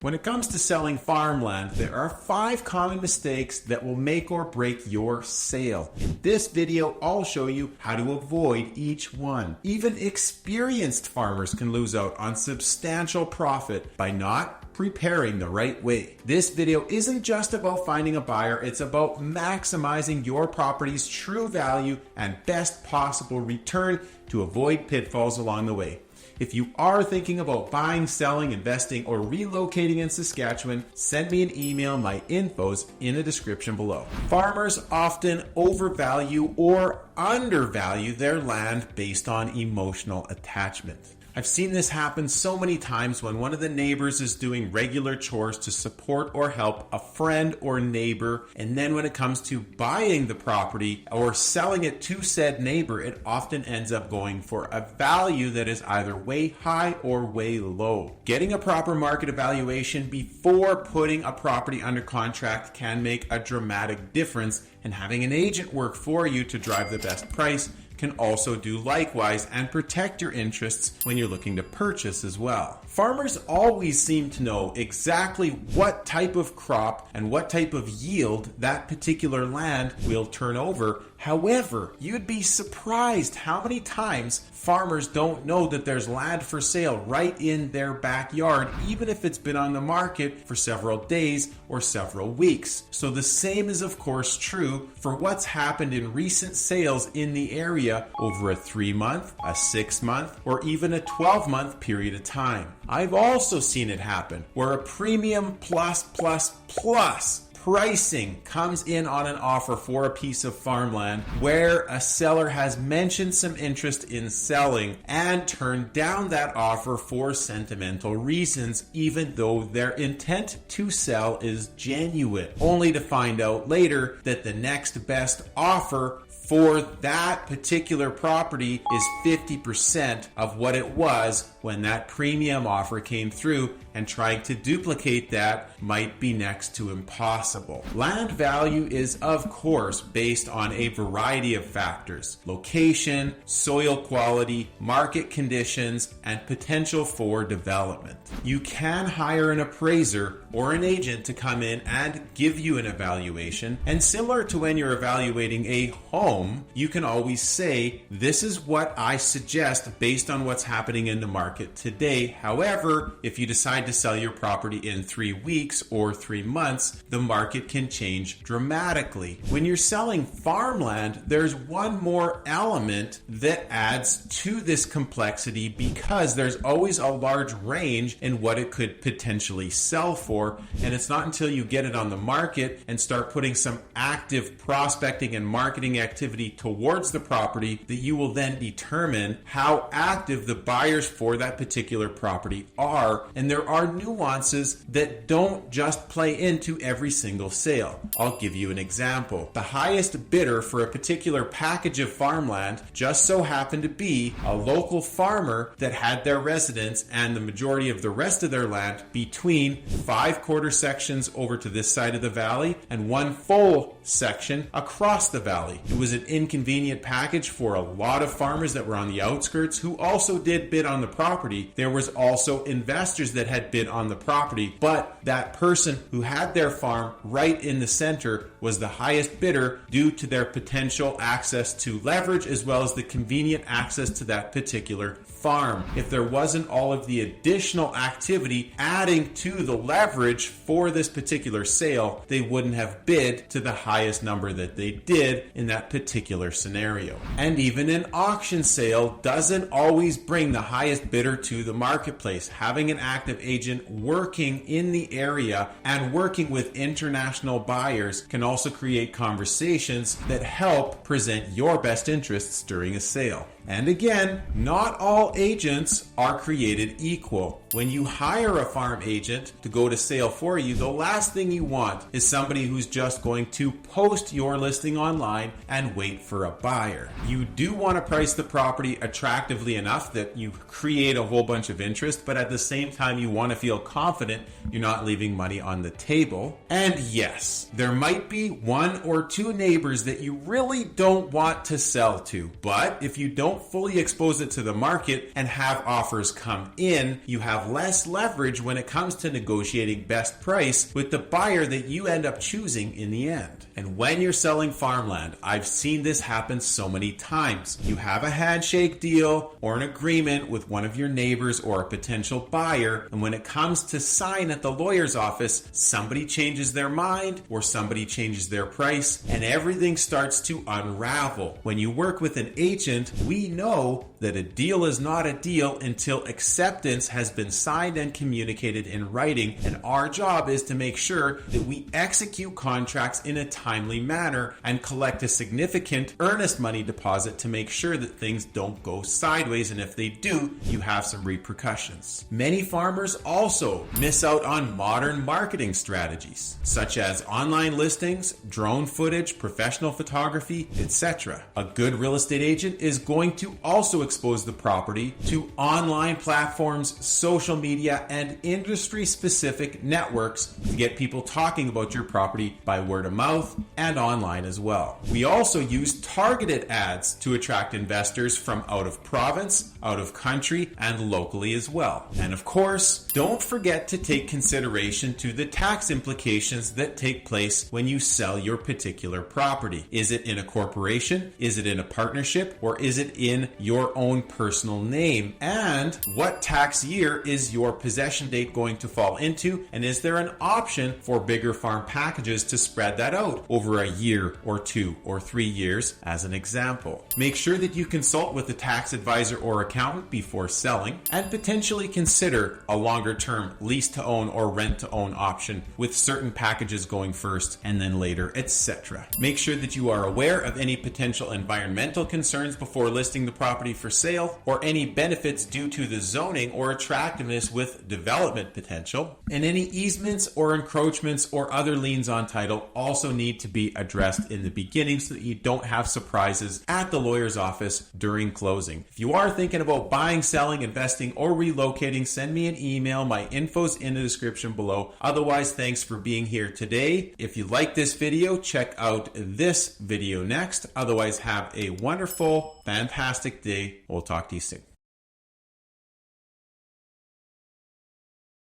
When it comes to selling farmland, there are 5 common mistakes that will make or break your sale. In this video, I'll show you how to avoid each one. Even experienced farmers can lose out on substantial profit by not preparing the right way. This video isn't just about finding a buyer, it's about maximizing your property's true value and best possible return to avoid pitfalls along the way. If you are thinking about buying, selling, investing, or relocating in Saskatchewan, send me an email. My info's in the description below. Farmers often overvalue or undervalue their land based on emotional attachment. I've seen this happen so many times when one of the neighbors is doing regular chores to support or help a friend or neighbor, and then when it comes to buying the property or selling it to said neighbor, it often ends up going for a value that is either way high or way low. Getting a proper market evaluation before putting a property under contract can make a dramatic difference, and having an agent work for you to drive the best price can also do likewise and protect your interests when you're looking to purchase as well. Farmers always seem to know exactly what type of crop and what type of yield that particular land will turn over. However, you'd be surprised how many times farmers don't know that there's land for sale right in their backyard, even if it's been on the market for several days or several weeks. So the same is of course true for what's happened in recent sales in the area over a 3-month, a 6-month, or even a 12-month period of time. I've also seen it happen where a premium plus pricing comes in on an offer for a piece of farmland where a seller has mentioned some interest in selling and turned down that offer for sentimental reasons, even though their intent to sell is genuine, only to find out later that the next best offer for that particular property is 50% of what it was when that premium offer came through, and trying to duplicate that might be next to impossible. Land value is of course based on a variety of factors: location, soil quality, market conditions, and potential for development. You can hire an appraiser or an agent to come in and give you an evaluation, and similar to when you're evaluating a home, you can always say, this is what I suggest based on what's happening in the market today. However, if you decide to sell your property in 3 weeks or 3 months, the market can change dramatically. When you're selling farmland, there's one more element that adds to this complexity, because there's always a large range in what it could potentially sell for, and it's not until you get it on the market and start putting some active prospecting and marketing activity towards the property that you will then determine how active the buyers for that particular property are. And there are nuances that don't just play into every single sale. I'll give you an example. The highest bidder for a particular package of farmland just so happened to be a local farmer that had their residence and the majority of the rest of their land between 5 quarter sections over to this side of the valley and 1 full section across the valley. It was an inconvenient package for a lot of farmers that were on the outskirts who also did bid on the property. There was also investors that had bid on the property, but that person who had their farm right in the center was the highest bidder due to their potential access to leverage as well as the convenient access to that particular farm. If there wasn't all of the additional activity adding to the leverage for this particular sale, they wouldn't have bid to the highest number that they did in that particular scenario. And even an auction sale doesn't always bring the highest bidder to the marketplace. Having an active agent working in the area and working with international buyers can also create conversations that help present your best interests during a sale. And again, not all agents are created equal. When you hire a farm agent to go to sale for you, the last thing you want is somebody who's just going to post your listing online and wait for a buyer. You do want to price the property attractively enough that you create a whole bunch of interest, but at the same time you want to feel confident you're not leaving money on the table. And yes, there might be 1 or 2 neighbors that you really don't want to sell to, but if you don't don't fully expose it to the market and have offers come in, you have less leverage when it comes to negotiating best price with the buyer that you end up choosing in the end. And when you're selling farmland, I've seen this happen so many times. You have a handshake deal or an agreement with one of your neighbors or a potential buyer, and when it comes to sign at the lawyer's office, somebody changes their mind or somebody changes their price, and everything starts to unravel. When you work with an agent, we know that a deal is not a deal until acceptance has been signed and communicated in writing, and our job is to make sure that we execute contracts in a timely manner and collect a significant earnest money deposit to make sure that things don't go sideways, and if they do, you have some repercussions. Many farmers also miss out on modern marketing strategies, such as online listings, drone footage, professional photography, etc. A good real estate agent is going to also expose the property to online platforms, social media, and industry-specific networks to get people talking about your property by word of mouth and online as well. We also use targeted ads to attract investors from out of province, out of country, and locally as well. And of course, don't forget to take consideration to the tax implications that take place when you sell your particular property. Is it in a corporation? Is it in a partnership? Or is it in your own personal name? And what tax year is your possession date going to fall into? And is there an option for bigger farm packages to spread that out over a year or 2 or 3 years as an example? Make sure that you consult with a tax advisor or accountant before selling, and potentially consider a longer term lease to own or rent to own option with certain packages going first and then later, etc. Make sure that you are aware of any potential environmental concerns before listing the property for sale, or any benefits due to the zoning or attractiveness with development potential. And any easements or encroachments or other liens on title also need to be addressed in the beginning so that you don't have surprises at the lawyer's office during closing. If you are thinking about buying, selling, investing, or relocating, send me an email. My info's in the description below. Otherwise, thanks for being here today. If you like this video, check out this video next. Otherwise, have a wonderful, fantastic day. We'll talk to you soon.